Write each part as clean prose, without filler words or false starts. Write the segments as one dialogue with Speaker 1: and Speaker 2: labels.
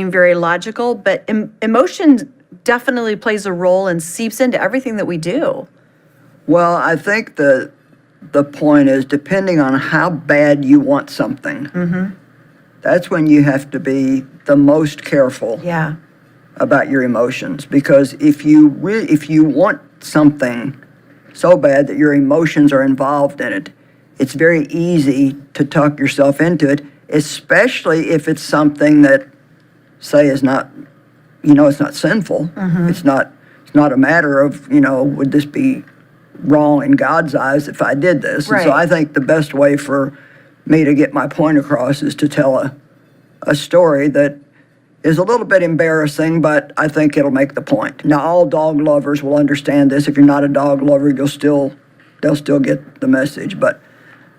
Speaker 1: being very logical, but emotion definitely plays a role and seeps into everything that we do.
Speaker 2: Well, I think the point is, depending on how bad you want something, that's when you have to be the most careful
Speaker 1: Yeah.
Speaker 2: about your emotions. Because if you want something so bad that your emotions are involved in it, it's very easy to talk yourself into it, especially if it's something that, say, is not, it's not sinful. It's not a matter of, would this be wrong in God's eyes if I did this?
Speaker 1: Right.
Speaker 2: And so I think the best way for me to get my point across is to tell a story that is a little bit embarrassing, but I think it'll make the point. Now, all dog lovers will understand this. If you're not a dog lover, they'll still get the message. But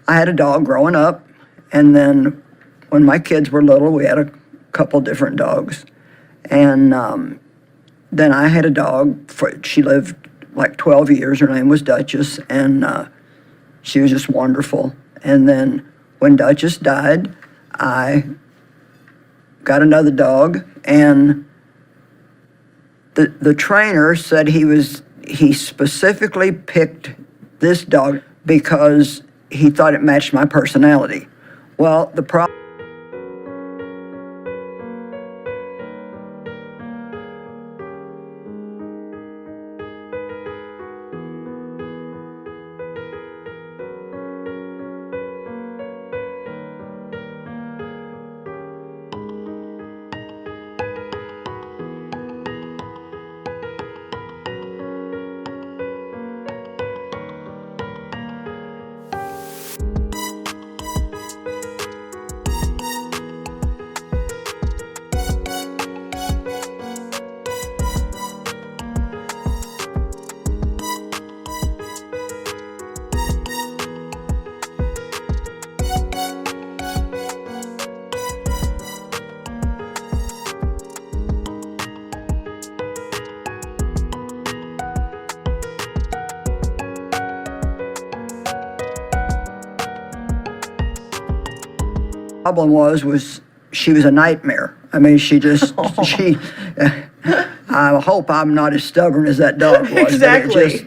Speaker 2: I had a dog growing up, and then when my kids were little, we had a couple different dogs. And then I had a dog, she lived like 12 years. Her name was Duchess, and she was just wonderful. And then when Duchess died, I got another dog, and the trainer said he specifically picked this dog because he thought it matched my personality. Well, the problem was she was a nightmare. I mean, I hope I'm not as stubborn as that dog was.
Speaker 1: Exactly.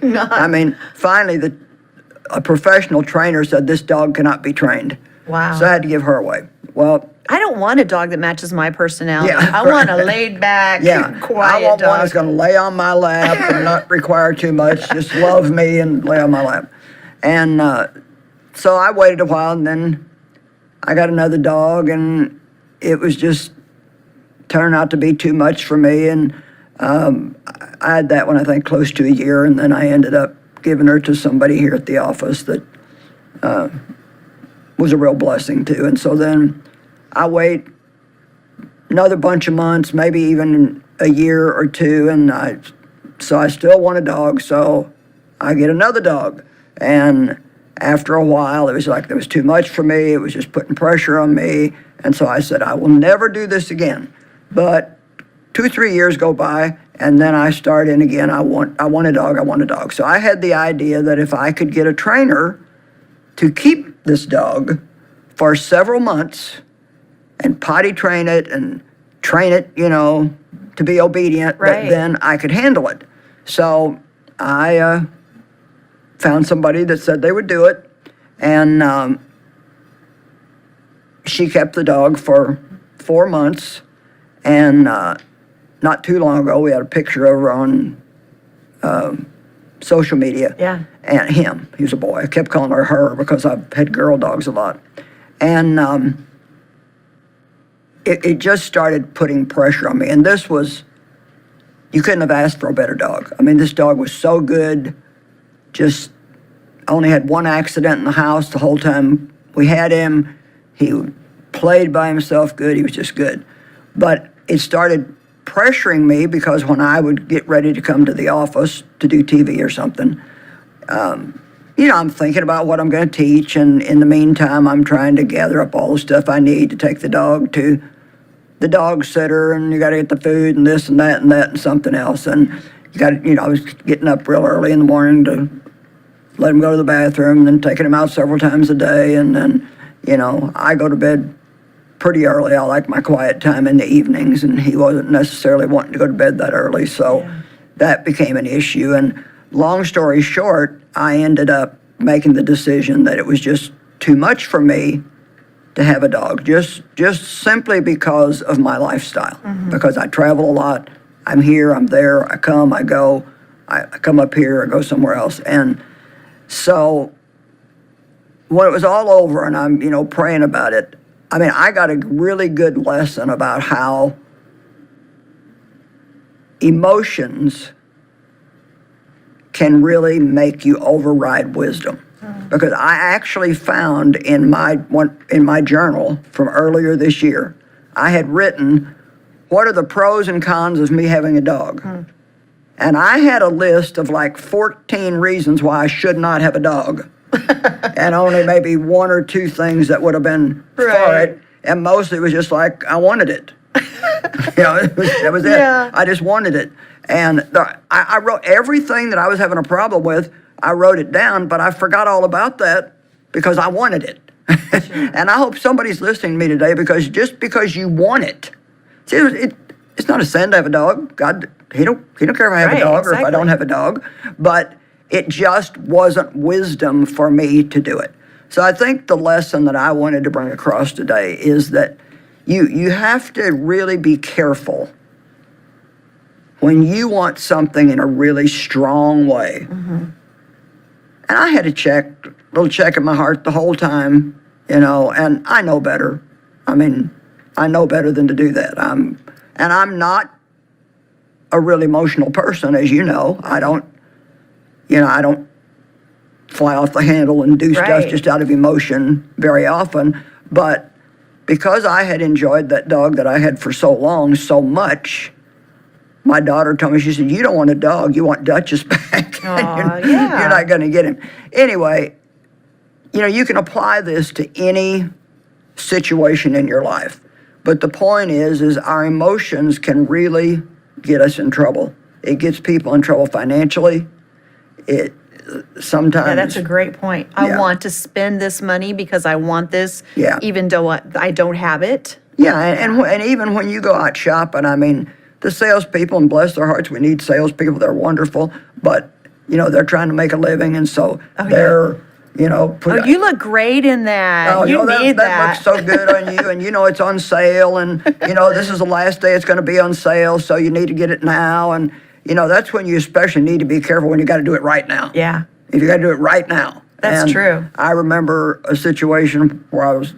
Speaker 2: Finally, a professional trainer said this dog cannot be trained.
Speaker 1: Wow.
Speaker 2: So I had to give her away. Well,
Speaker 1: I don't want a dog that matches my personality.
Speaker 2: Yeah,
Speaker 1: I want a laid back, quiet
Speaker 2: I want
Speaker 1: dog.
Speaker 2: one that's going to lay on my lap and not require too much, just love me and lay on my lap. And so I waited a while, and then I got another dog, and it was just turned out to be too much for me. And I had that one, I think, close to a year, and then I ended up giving her to somebody here at the office that was a real blessing too. And so then I wait another bunch of months, maybe even a year or two, and I still want a dog, so I get another dog. And after a while, it was like there was too much for me. It was just putting pressure on me. And so I said, I will never do this again. But 2-3 years go by, and then I start in again. I want a dog. So I had the idea that if I could get a trainer to keep this dog for several months and potty train it and train it, to be obedient,
Speaker 1: right,
Speaker 2: then I could handle it. So I found somebody that said they would do it, and she kept the dog for 4 months, and not too long ago we had a picture of her on social media.
Speaker 1: Yeah.
Speaker 2: And him, he was a boy. I kept calling her because I've had girl dogs a lot. And it just started putting pressure on me, and you couldn't have asked for a better dog. I mean, this dog was so good. Just only had one accident in the house the whole time we had him. He played by himself good. He was just good. But it started pressuring me because when I would get ready to come to the office to do TV or something, I'm thinking about what I'm going to teach, and in the meantime, I'm trying to gather up all the stuff I need to take the dog to the dog sitter, and you got to get the food and this and that and something else. And I was getting up real early in the morning to let him go to the bathroom, and then taking him out several times a day, and then, I go to bed pretty early. I like my quiet time in the evenings, and he wasn't necessarily wanting to go to bed that early, so that became an issue. And long story short, I ended up making the decision that it was just too much for me to have a dog, just simply because of my lifestyle, because I travel a lot. I'm here, I'm there, I come, I go, I come up here, I go somewhere else. And so when it was all over and I'm, praying about it, I mean, I got a really good lesson about how emotions can really make you override wisdom. Because I actually found in my journal from earlier this year, I had written, what are the pros and cons of me having a dog? And I had a list of like 14 reasons why I should not have a dog. And only maybe one or two things that would have been for it. And mostly it was just like, I wanted it. That was it.
Speaker 1: Yeah.
Speaker 2: I just wanted it. And I wrote everything that I was having a problem with, I wrote it down, but I forgot all about that because I wanted it. And I hope somebody's listening to me today, because just because you want it, see, it's not a sin to have a dog. God, he don't care if I have a dog or if I don't have a dog, but it just wasn't wisdom for me to do it. So I think the lesson that I wanted to bring across today is that you have to really be careful when you want something in a really strong way. And I had a little check in my heart the whole time, and I know better. I mean, I know better than to do that. I'm not a real emotional person, as you know. I don't fly off the handle and do stuff just out of emotion very often. But because I had enjoyed that dog that I had for so long, so much, my daughter told me, she said, you don't want a dog, you want Duchess back. You're not going to get him. Anyway, you can apply this to any situation in your life. But the point is our emotions can really get us in trouble. It gets people in trouble financially. It sometimes.
Speaker 1: Yeah, that's a great point. I want to spend this money because I want this, even though I don't have it.
Speaker 2: Yeah, and even when you go out shopping, I mean, the salespeople, and bless their hearts, we need salespeople. They're wonderful, but they're trying to make a living, and so they're
Speaker 1: you look great in that.
Speaker 2: Oh,
Speaker 1: you need
Speaker 2: that looks so good on you, and it's on sale, and this is the last day it's going to be on sale, so you need to get it now, and that's when you especially need to be careful, when you got to do it right now.
Speaker 1: Yeah.
Speaker 2: If you got to do it right now.
Speaker 1: That's true.
Speaker 2: I remember a situation where I was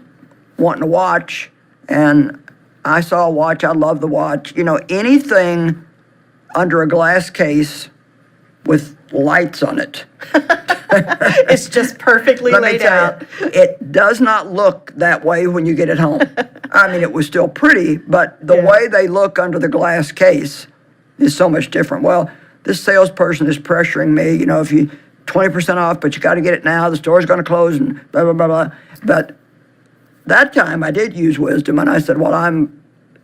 Speaker 2: wanting to watch, and I saw a watch. I love the watch. Anything under a glass case with lights on it.
Speaker 1: It's just perfectly laid out.
Speaker 2: It does not look that way when you get it home. I mean, it was still pretty, but the way they look under the glass case is so much different. Well, this salesperson is pressuring me, if you 20% off, but you got to get it now. The store's going to close and blah, blah, blah, blah. But that time I did use wisdom, and I said, well,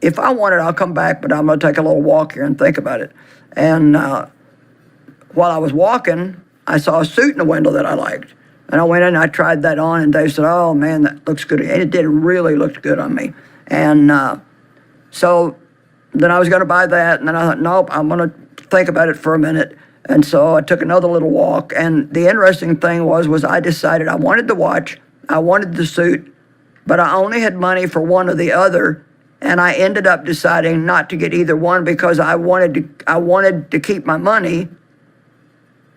Speaker 2: if I want it, I'll come back, but I'm going to take a little walk here and think about it. And while I was walking, I saw a suit in the window that I liked. And I went in and I tried that on, and Dave said, oh, man, that looks good. And it did really look good on me. And so then I was going to buy that, and then I thought, nope, I'm going to think about it for a minute. And so I took another little walk, and the interesting thing was I decided I wanted the watch, I wanted the suit, but I only had money for one or the other, and I ended up deciding not to get either one because I wanted to keep my money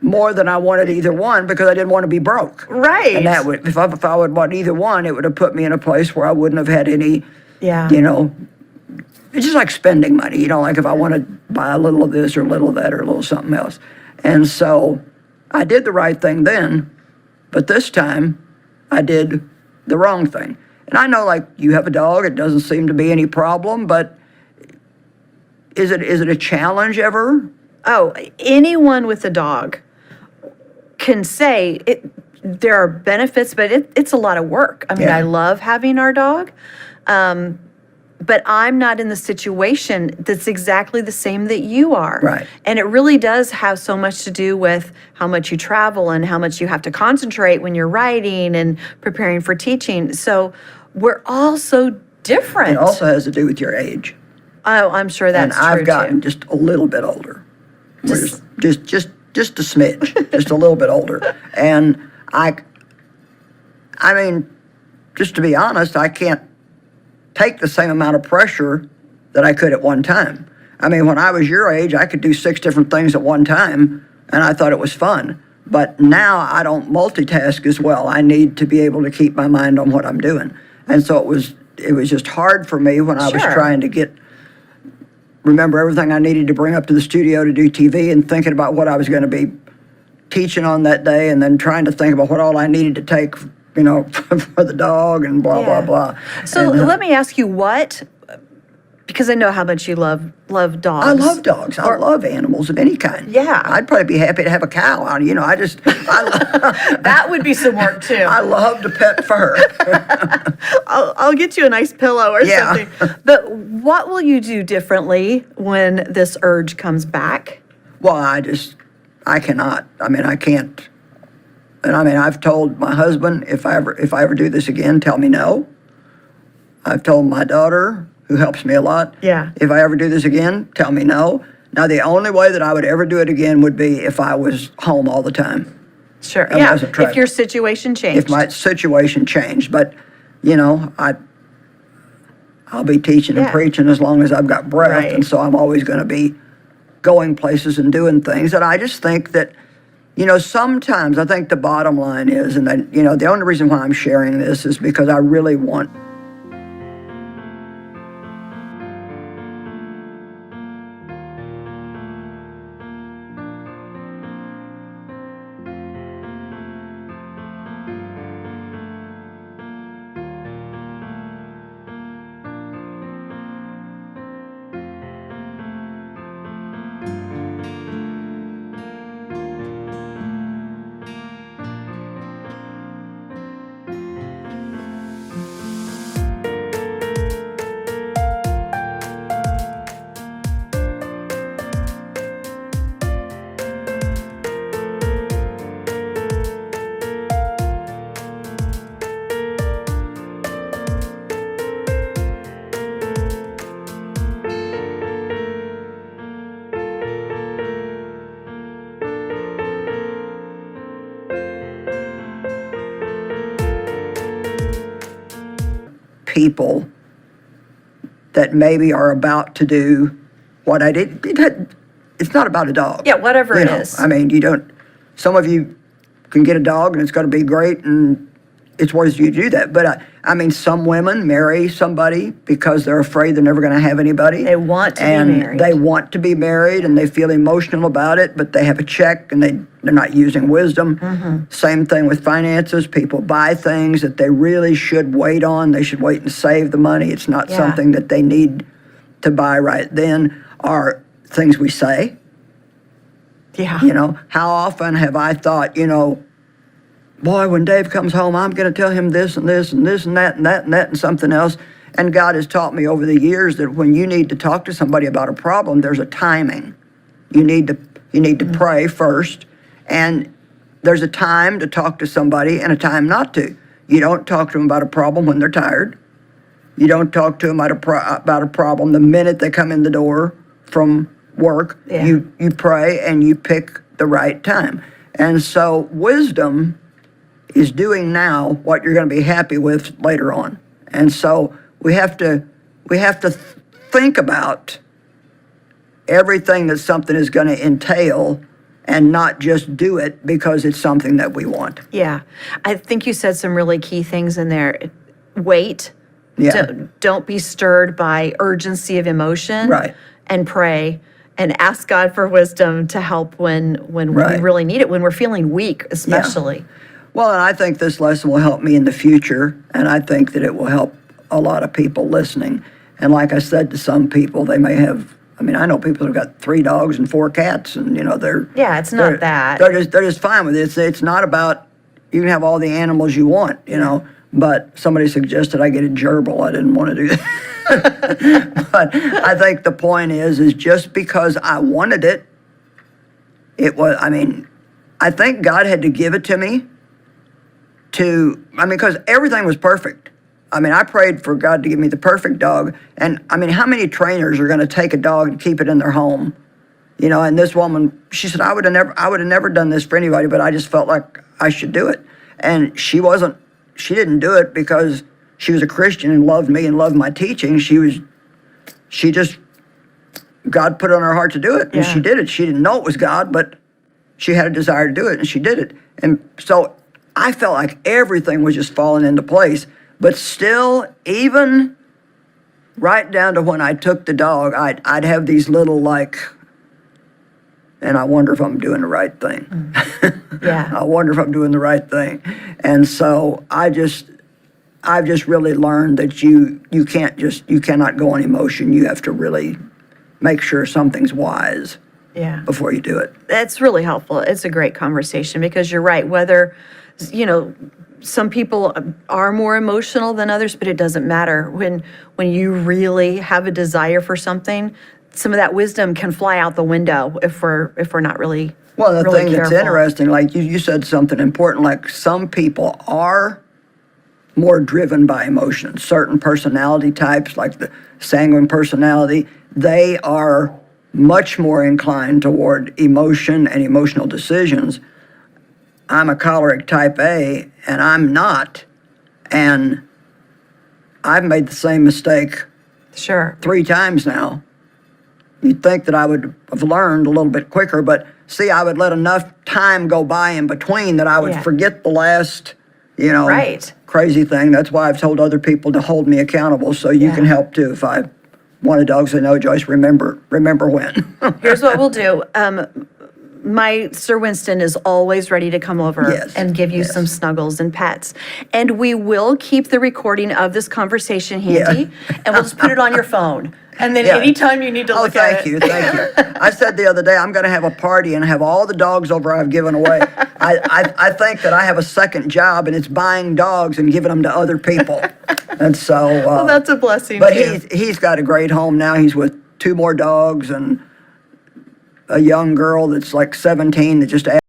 Speaker 2: more than I wanted either one, because I didn't want to be broke.
Speaker 1: Right.
Speaker 2: And that would, if I would bought either one, it would have put me in a place where I wouldn't have had any, it's just like spending money, like if I want to buy a little of this or a little of that or a little something else. And so I did the right thing then, but this time I did the wrong thing. And I know, like, you have a dog, it doesn't seem to be any problem, but is it a challenge ever?
Speaker 1: Oh, anyone with a dog can say there are benefits, but it's a lot of work. I mean, I love having our dog, but I'm not in the situation that's exactly the same that you are.
Speaker 2: Right.
Speaker 1: And it really does have so much to do with how much you travel and how much you have to concentrate when you're writing and preparing for teaching. So we're all so different.
Speaker 2: It also has to do with your age.
Speaker 1: Oh, I'm sure
Speaker 2: And
Speaker 1: that's true
Speaker 2: I've gotten
Speaker 1: too.
Speaker 2: just a little bit older. We're
Speaker 1: Just-
Speaker 2: just a smidge, just a little bit older. And I mean, just to be honest, I can't take the same amount of pressure that I could at one time. I mean, when I was your age, I could do 6 different things at one time, and I thought it was fun. But now I don't multitask as well. I need to be able to keep my mind on what I'm doing. And so it was just hard for me when I was
Speaker 1: Sure.
Speaker 2: trying to remember everything I needed to bring up to the studio to do TV, and thinking about what I was going to be teaching on that day, and then trying to think about what all I needed to take, for the dog and blah,
Speaker 1: Yeah.
Speaker 2: blah, blah.
Speaker 1: So
Speaker 2: And,
Speaker 1: let me ask you because I know how much you love dogs.
Speaker 2: I love dogs. I love animals of any kind.
Speaker 1: Yeah.
Speaker 2: I'd probably be happy to have a cow. I
Speaker 1: That would be some work too.
Speaker 2: I love to pet fur.
Speaker 1: I'll get you a nice pillow or
Speaker 2: Yeah.
Speaker 1: something. But what will you do differently when this urge comes back?
Speaker 2: Well, I cannot. I mean, I can't. And I mean, I've told my husband, if I ever do this again, tell me no. I've told my daughter, who helps me a lot,
Speaker 1: Yeah.
Speaker 2: if I ever do this again, tell me no. Now, the only way that I would ever do it again would be if I was home all the time.
Speaker 1: Sure.
Speaker 2: I
Speaker 1: Yeah.
Speaker 2: wasn't
Speaker 1: If
Speaker 2: traveling.
Speaker 1: your situation changed.
Speaker 2: If my situation changed. But, I'll be teaching and
Speaker 1: Yeah.
Speaker 2: preaching as long as I've got breath.
Speaker 1: Right.
Speaker 2: And so I'm always going to be going places and doing things. And I just think that, sometimes I think the bottom line is, and then, the only reason why I'm sharing this is because I really want people that maybe are about to do what I did. It's not about a dog.
Speaker 1: Yeah, whatever it is.
Speaker 2: I mean, some of you can get a dog and it's going to be great and it's worth you to do that. But I mean, some women marry somebody because they're afraid they're never going to have anybody.
Speaker 1: They want to be
Speaker 2: and
Speaker 1: married.
Speaker 2: they want to be married and they feel emotional about it, but they have a check and they're not using wisdom.
Speaker 1: Mm-hmm.
Speaker 2: Same thing with finances. People buy things that they really should wait on. They should wait and save the money. It's not
Speaker 1: Yeah.
Speaker 2: something that they need to buy right then. Or things we say.
Speaker 1: Yeah.
Speaker 2: How often have I thought, boy, when Dave comes home, I'm going to tell him this and this and this and that and that and that and something else. And God has taught me over the years that when you need to talk to somebody about a problem, there's a timing. You need to pray first, and there's a time to talk to somebody and a time not to. You don't talk to them about a problem when they're tired. You don't talk to them about a problem the minute they come in the door from work.
Speaker 1: Yeah.
Speaker 2: You pray and you pick the right time. And so wisdom is doing now what you're going to be happy with later on. And so we have to think about everything that something is going to entail and not just do it because it's something that we want.
Speaker 1: Yeah. I think you said some really key things in there. Wait.
Speaker 2: Yeah.
Speaker 1: Don't be stirred by urgency of emotion.
Speaker 2: Right.
Speaker 1: And pray and ask God for wisdom to help when we
Speaker 2: Right.
Speaker 1: really need it, when we're feeling weak, especially.
Speaker 2: Well, and I think this lesson will help me in the future, and I think that it will help a lot of people listening. And like I said to some people, they may have, I know people who've got 3 dogs and 4 cats, and they're
Speaker 1: Yeah, it's not that.
Speaker 2: they're just fine with it. It's not about you can have all the animals you want, But somebody suggested I get a gerbil. I didn't want to do that. But I think the point is just because I wanted it, I think God had to give it to me because everything was perfect. I mean, I prayed for God to give me the perfect dog. And I mean, how many trainers are going to take a dog and keep it in their home? You know, and this woman, she said, I would have never done this for anybody, but I just felt like I should do it. And she didn't do it because she was a Christian and loved me and loved my teaching. God put it on her heart to do it, and she did it. She didn't know it was God, but she had a desire to do it, and she did it. And so I felt like everything was just falling into place. But still, even right down to when I took the dog, I'd have these little and I wonder if I'm doing the right thing.
Speaker 1: Yeah.
Speaker 2: I wonder if I'm doing the right thing. And so I've just really learned that you cannot go on emotion. You have to really make sure something's wise before you do it.
Speaker 1: That's really helpful. It's a great conversation because you're right. Whether, some people are more emotional than others, but it doesn't matter. When you really have a desire for something, some of that wisdom can fly out the window if we're not really
Speaker 2: Well, the
Speaker 1: really
Speaker 2: thing
Speaker 1: careful.
Speaker 2: that's interesting, like you said something important, like some people are more driven by emotion. Certain personality types, like the sanguine personality, they are much more inclined toward emotion and emotional decisions. I'm a choleric type A, and I'm not. And I've made the same mistake
Speaker 1: Sure.
Speaker 2: 3 times now. You'd think that I would have learned a little bit quicker, but see, I would let enough time go by in between that I would forget the last,
Speaker 1: Right.
Speaker 2: crazy thing. That's why I've told other people to hold me accountable, so you can help too. If I want a dog, say, no, Joyce, remember when.
Speaker 1: Here's what we'll do. My Sir Winston is always ready to come over and give you some snuggles and pets. And we will keep the recording of this conversation handy, and we'll just put it on your phone. And then anytime you need to look at it.
Speaker 2: Thank you. I said the other day, I'm going to have a party and have all the dogs over I've given away. I think that I have a second job, and it's buying dogs and giving them to other people. And so...
Speaker 1: well, that's a blessing,
Speaker 2: but
Speaker 1: too.
Speaker 2: he's got a great home now. He's with 2 more dogs and a young girl that's like 17 that just